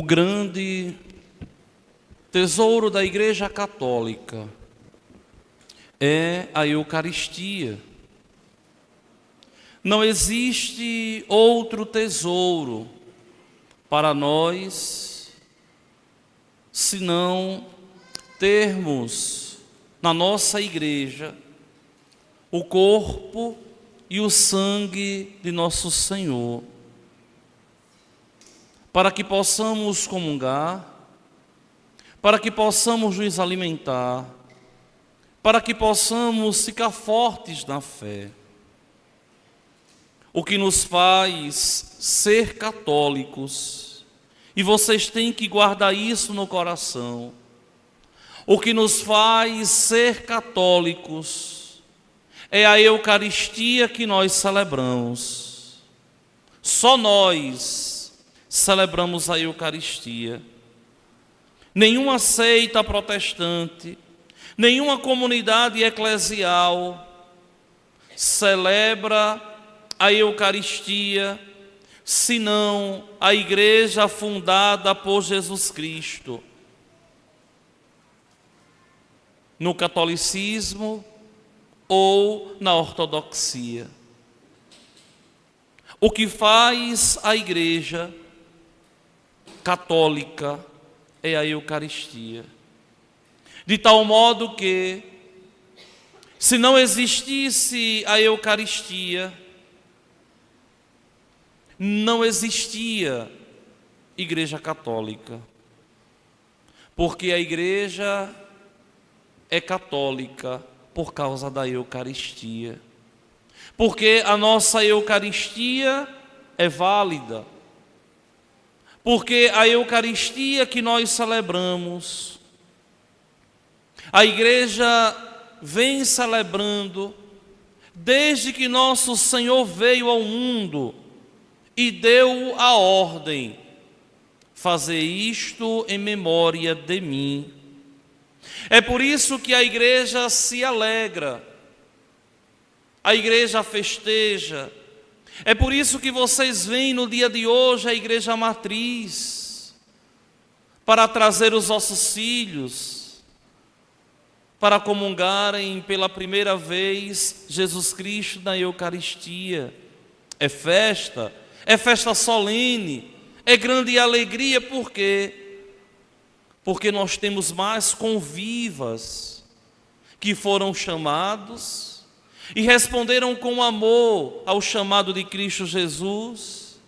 O grande tesouro da Igreja Católica é a Eucaristia. Não existe outro tesouro para nós senão termos na nossa igreja o corpo e o sangue de nosso Senhor, para que possamos comungar, para que possamos nos alimentar, para que possamos ficar fortes na fé. O que nos faz ser católicos, e vocês têm que guardar isso no coração, o que nos faz ser católicos é a Eucaristia que nós celebramos. Só nós celebramos a Eucaristia. Nenhuma seita protestante, nenhuma comunidade eclesial celebra a Eucaristia, senão a igreja fundada por Jesus Cristo. No catolicismo ou na ortodoxia. O que faz a igreja católica é a Eucaristia. De tal modo que, se não existisse a Eucaristia, não existia Igreja Católica. Porque a igreja é católica por causa da Eucaristia. Porque a nossa Eucaristia é válida. Porque a Eucaristia que nós celebramos, a igreja vem celebrando desde que nosso Senhor veio ao mundo e deu a ordem: fazer isto em memória de mim. É por isso que a igreja se alegra, a igreja festeja. É por isso que vocês vêm no dia de hoje à igreja matriz, para trazer os vossos filhos, para comungarem pela primeira vez Jesus Cristo na Eucaristia. É festa solene, é grande alegria. Por quê? Porque nós temos mais convivas que foram chamados e responderam com amor ao chamado de Cristo Jesus,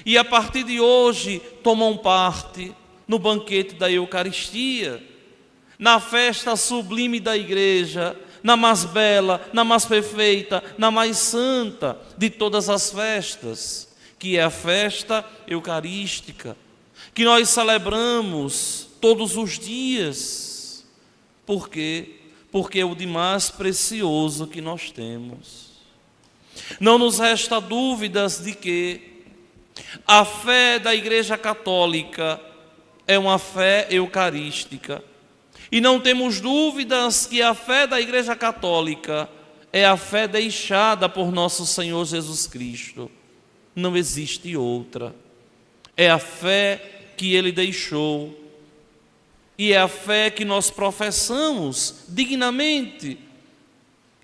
e a partir de hoje tomam parte no banquete da Eucaristia, na festa sublime da igreja, na mais bela, na mais perfeita, na mais santa de todas as festas, que é a festa eucarística, que nós celebramos todos os dias. Por quê? Porque é o de mais precioso que nós temos. Não nos resta dúvidas de que a fé da Igreja Católica é uma fé eucarística. E não temos dúvidas que a fé da Igreja Católica é a fé deixada por nosso Senhor Jesus Cristo. Não existe outra. É a fé que Ele deixou. E é a fé que nós professamos dignamente.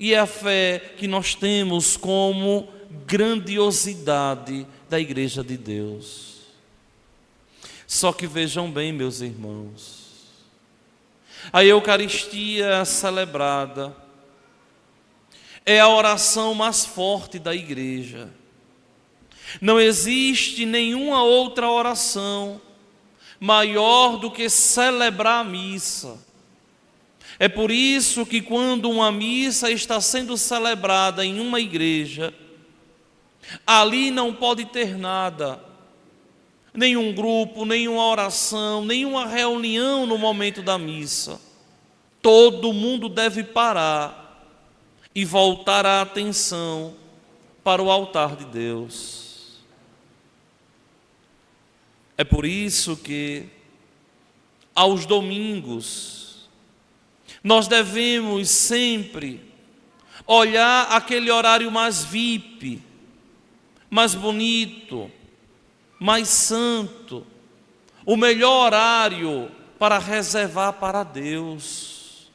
E é a fé que nós temos como grandiosidade da Igreja de Deus. Só que vejam bem, meus irmãos, a Eucaristia celebrada é a oração mais forte da igreja. Não existe nenhuma outra oração maior do que celebrar a missa. É por isso que quando uma missa está sendo celebrada em uma igreja, ali não pode ter nada, nenhum grupo, nenhuma oração, nenhuma reunião no momento da missa. Todo mundo deve parar e voltar a atenção para o altar de Deus. É por isso que, aos domingos, nós devemos sempre olhar aquele horário mais VIP, mais bonito, mais santo, o melhor horário para reservar para Deus.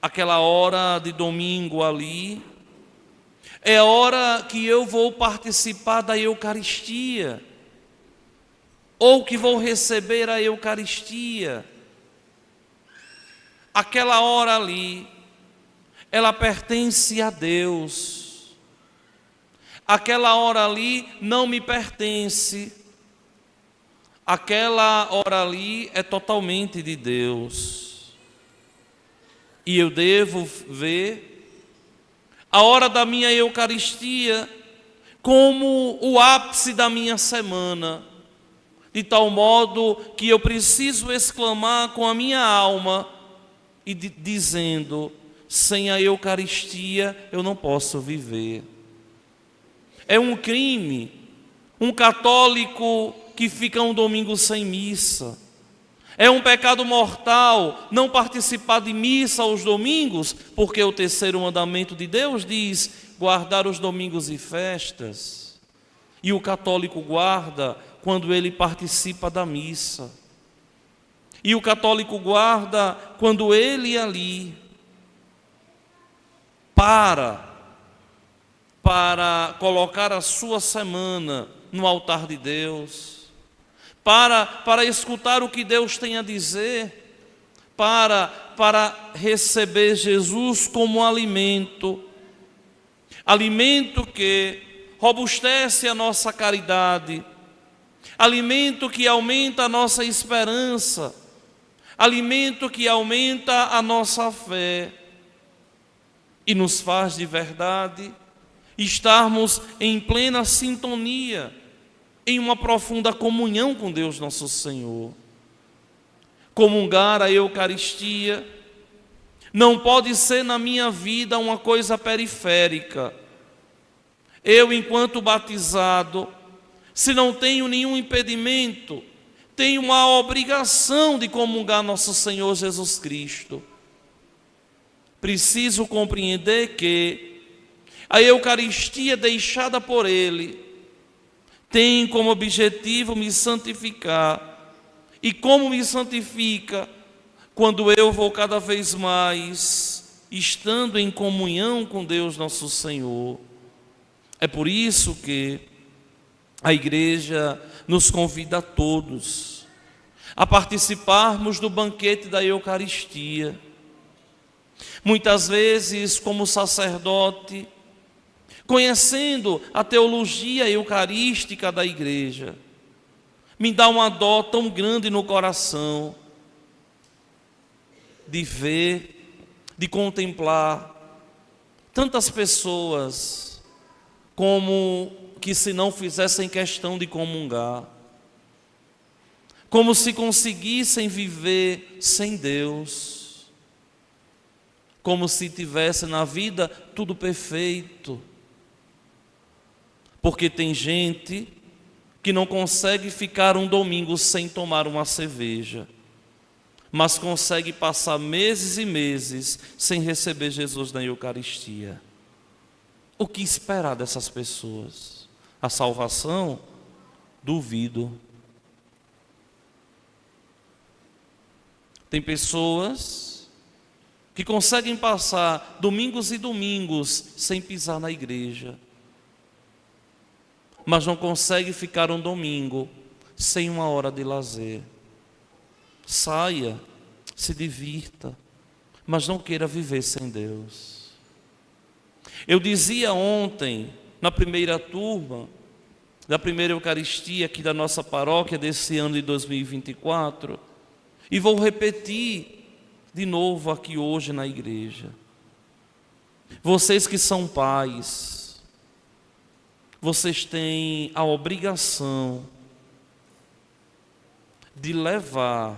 Aquela hora de domingo ali, é a hora que eu vou participar da Eucaristia, ou que vou receber a Eucaristia. Aquela hora ali, ela pertence a Deus. Aquela hora ali não me pertence. Aquela hora ali é totalmente de Deus. E eu devo ver a hora da minha Eucaristia como o ápice da minha semana, de tal modo que eu preciso exclamar com a minha alma e dizendo: sem a Eucaristia eu não posso viver. É um crime um católico que fica um domingo sem missa. É um pecado mortal não participar de missa aos domingos, porque o terceiro mandamento de Deus diz: guardar os domingos e festas. E o católico guarda quando ele participa da missa. E o católico guarda quando ele ali para colocar a sua semana no altar de Deus, para escutar o que Deus tem a dizer, para receber Jesus como alimento que robustece a nossa caridade, alimento que aumenta a nossa esperança, alimento que aumenta a nossa fé e nos faz de verdade estarmos em plena sintonia, em uma profunda comunhão com Deus nosso Senhor. Comungar a Eucaristia não pode ser na minha vida uma coisa periférica. Eu, enquanto batizado, se não tenho nenhum impedimento, tenho uma obrigação de comungar nosso Senhor Jesus Cristo. Preciso compreender que a Eucaristia deixada por Ele tem como objetivo me santificar. E como me santifica? Quando eu vou cada vez mais estando em comunhão com Deus nosso Senhor. É por isso que a igreja nos convida a todos a participarmos do banquete da Eucaristia. Muitas vezes, como sacerdote, conhecendo a teologia eucarística da igreja, me dá uma dó tão grande no coração de ver, de contemplar tantas pessoas como que se não fizessem questão de comungar, como se conseguissem viver sem Deus, como se tivesse na vida tudo perfeito. Porque tem gente que não consegue ficar um domingo sem tomar uma cerveja, mas consegue passar meses e meses sem receber Jesus na Eucaristia. O que esperar dessas pessoas? A salvação? Duvido. Tem pessoas que conseguem passar domingos e domingos sem pisar na igreja, mas não consegue ficar um domingo sem uma hora de lazer. Saia, se divirta, mas não queira viver sem Deus. Eu dizia ontem, na primeira turma, da primeira Eucaristia aqui da nossa paróquia desse ano de 2024, e vou repetir de novo aqui hoje na igreja. Vocês que são pais, vocês têm a obrigação de levar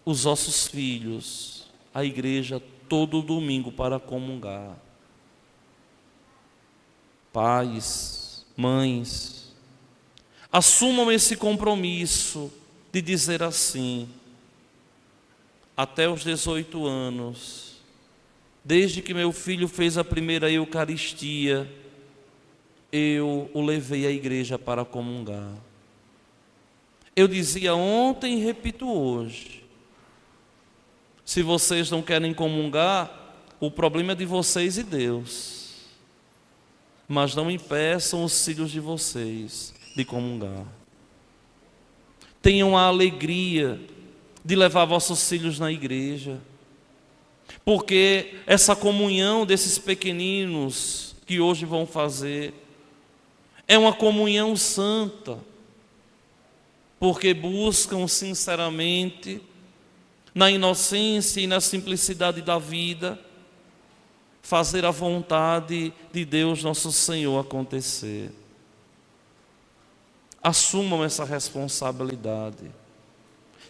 os vossos filhos à igreja todo domingo para comungar. Pais, mães, assumam esse compromisso de dizer assim: até os 18 anos, desde que meu filho fez a primeira Eucaristia, eu o levei à igreja para comungar. Eu dizia ontem e repito hoje: se vocês não querem comungar, o problema é de vocês e Deus. Mas não impeçam os filhos de vocês de comungar. Tenham a alegria de levar vossos filhos na igreja, porque essa comunhão desses pequeninos que hoje vão fazer é uma comunhão santa, porque buscam sinceramente, na inocência e na simplicidade da vida, fazer a vontade de Deus nosso Senhor acontecer. Assumam essa responsabilidade.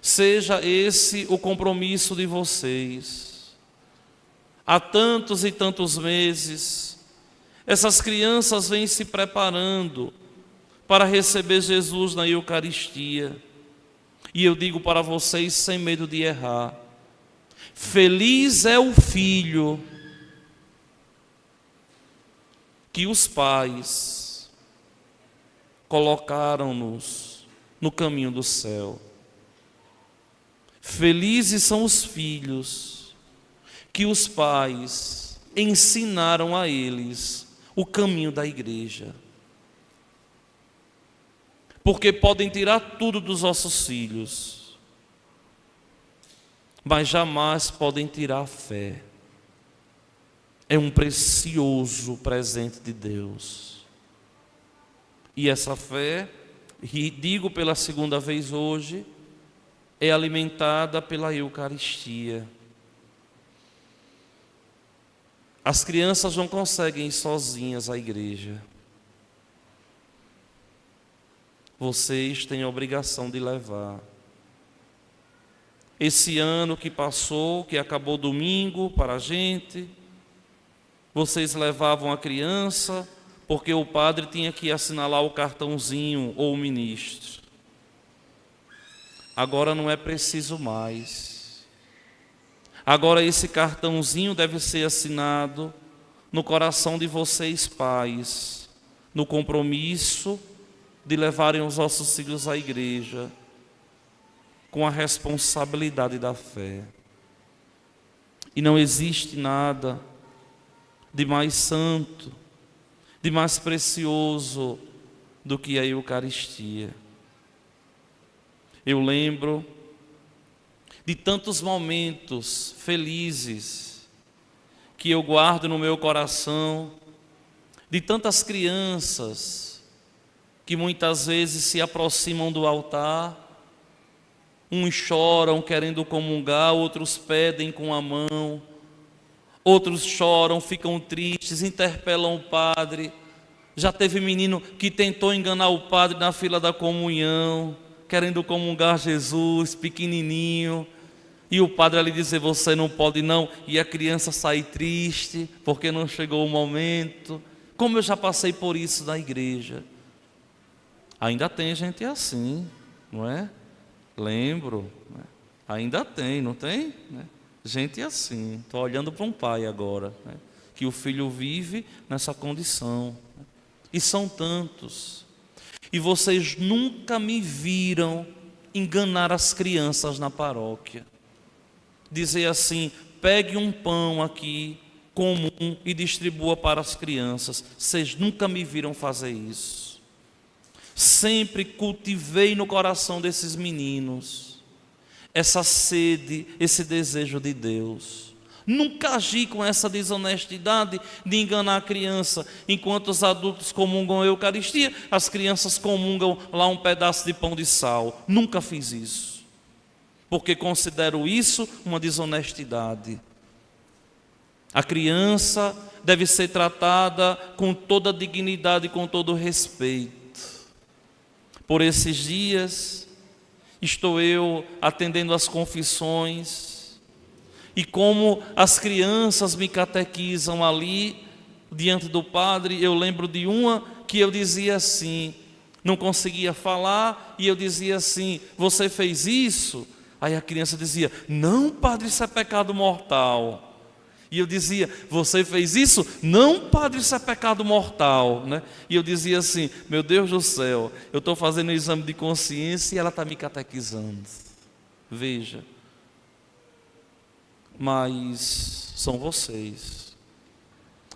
Seja esse o compromisso de vocês. Há tantos e tantos meses, essas crianças vêm se preparando para receber Jesus na Eucaristia. E eu digo para vocês, sem medo de errar: feliz é o filho que os pais colocaram-nos no caminho do céu. Felizes são os filhos que os pais ensinaram a eles o caminho da igreja. Porque podem tirar tudo dos nossos filhos, mas jamais podem tirar a fé. É um precioso presente de Deus. E essa fé, e digo pela segunda vez hoje, é alimentada pela Eucaristia. As crianças não conseguem ir sozinhas à igreja. Vocês têm a obrigação de levar. Esse ano que passou, que acabou domingo para a gente, vocês levavam a criança porque o padre tinha que assinalar o cartãozinho ou o ministro. Agora não é preciso mais. Agora esse cartãozinho deve ser assinado no coração de vocês, pais, no compromisso de levarem os vossos filhos à igreja, com a responsabilidade da fé. E não existe nada de mais santo, de mais precioso do que a Eucaristia. Eu lembro de tantos momentos felizes que eu guardo no meu coração, de tantas crianças que muitas vezes se aproximam do altar, uns choram querendo comungar, outros pedem com a mão, outros choram, ficam tristes, interpelam o padre. Já teve menino que tentou enganar o padre na fila da comunhão, querendo comungar Jesus, pequenininho, e o padre ali dizer: você não pode não, e a criança sair triste, porque não chegou o momento. Como eu já passei por isso na igreja. Ainda tem gente assim, não é? Lembro, né? Ainda tem, não tem? Né? Gente assim. Estou olhando para um pai agora, né? Que o filho vive nessa condição, né? E são tantos. E vocês nunca me viram enganar as crianças na paróquia. Dizer assim: pegue um pão aqui comum e distribua para as crianças. Vocês nunca me viram fazer isso. Sempre cultivei no coração desses meninos essa sede, esse desejo de Deus. Nunca agi com essa desonestidade de enganar a criança. Enquanto os adultos comungam a Eucaristia, as crianças comungam lá um pedaço de pão de sal. Nunca fiz isso, porque considero isso uma desonestidade. A criança deve ser tratada com toda a dignidade e com todo o respeito. Por esses dias, estou eu atendendo às confissões, e como as crianças me catequizam ali, diante do padre, eu lembro de uma que eu dizia assim, não conseguia falar, e eu dizia assim: você fez isso? Aí a criança dizia: não, padre, isso é pecado mortal. E eu dizia, você fez isso? Não, padre, isso é pecado mortal, né? E eu dizia assim, meu Deus do céu, eu estou fazendo um exame de consciência e ela está me catequizando. Veja. Mas são vocês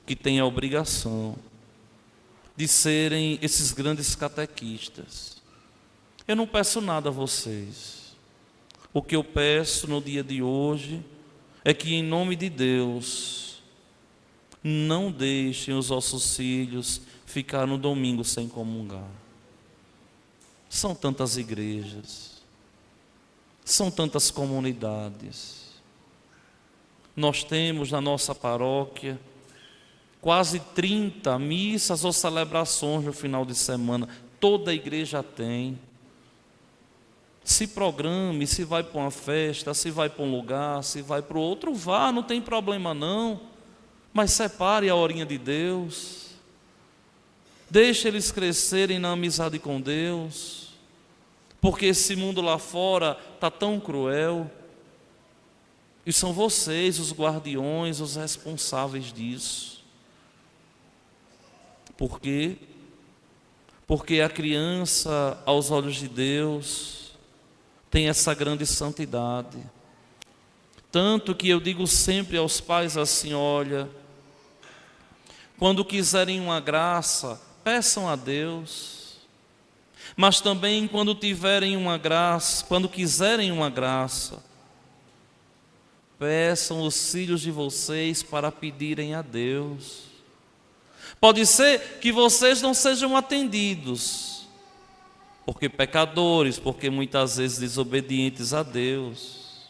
que têm a obrigação de serem esses grandes catequistas. Eu não peço nada a vocês. O que eu peço no dia de hoje é que, em nome de Deus, não deixem os vossos filhos ficar no domingo sem comungar. São tantas igrejas, são tantas comunidades. Nós temos na nossa paróquia quase 30 missas ou celebrações no final de semana. Toda a igreja tem. Se programe, se vai para uma festa, se vai para um lugar, se vai para o outro, vá, não tem problema não. Mas separe a horinha de Deus. Deixe eles crescerem na amizade com Deus. Porque esse mundo lá fora está tão cruel. E são vocês os guardiões, os responsáveis disso. Por quê? Porque a criança, aos olhos de Deus, tem essa grande santidade. Tanto que eu digo sempre aos pais assim, olha, quando quiserem uma graça, peçam a Deus. Mas também quando tiverem uma graça, quando quiserem uma graça, peçam os filhos de vocês para pedirem a Deus. Pode ser que vocês não sejam atendidos, porque pecadores, porque muitas vezes desobedientes a Deus.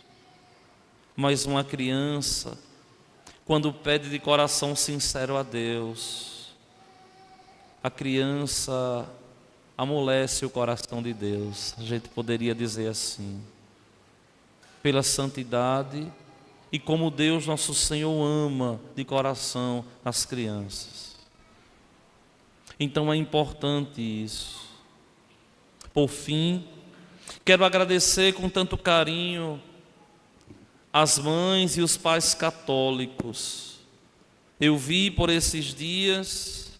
Mas uma criança, quando pede de coração sincero a Deus, a criança amolece o coração de Deus. A gente poderia dizer assim, pela santidade e como Deus nosso Senhor ama de coração as crianças. Então é importante isso. Por fim, quero agradecer com tanto carinho as mães e os pais católicos. Eu vi por esses dias,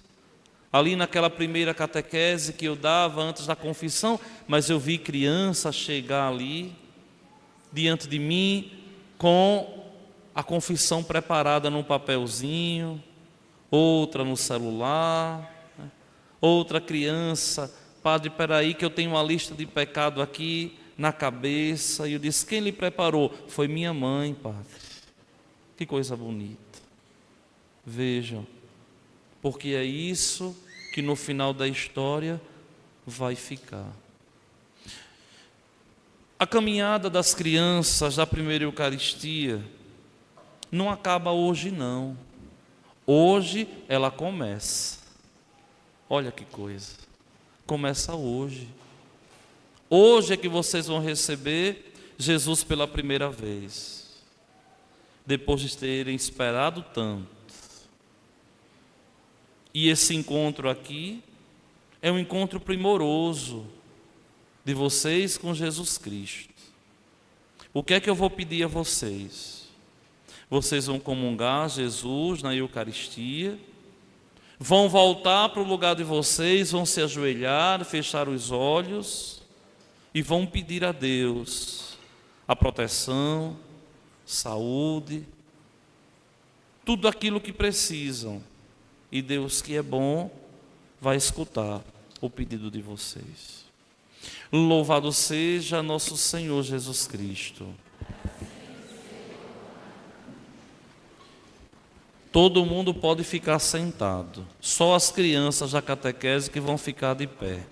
ali naquela primeira catequese que eu dava antes da confissão, mas eu vi crianças chegar ali, diante de mim, com a confissão preparada num papelzinho, outra no celular, né? Outra criança, padre, peraí que eu tenho uma lista de pecado aqui na cabeça. E eu disse, quem lhe preparou? Foi minha mãe, padre. Que coisa bonita. Vejam, porque é isso que no final da história vai ficar. A caminhada das crianças da primeira Eucaristia não acaba hoje não. Hoje ela começa. Olha que coisa. Começa hoje. Hoje é que vocês vão receber Jesus pela primeira vez, depois de terem esperado tanto. E esse encontro aqui é um encontro primoroso de vocês com Jesus Cristo. O que é que eu vou pedir a vocês? Vocês vão comungar Jesus na Eucaristia, vão voltar para o lugar de vocês, vão se ajoelhar, fechar os olhos e vão pedir a Deus a proteção, saúde, tudo aquilo que precisam. E Deus, que é bom, vai escutar o pedido de vocês. Louvado seja nosso Senhor Jesus Cristo. Todo mundo pode ficar sentado, só as crianças da catequese que vão ficar de pé.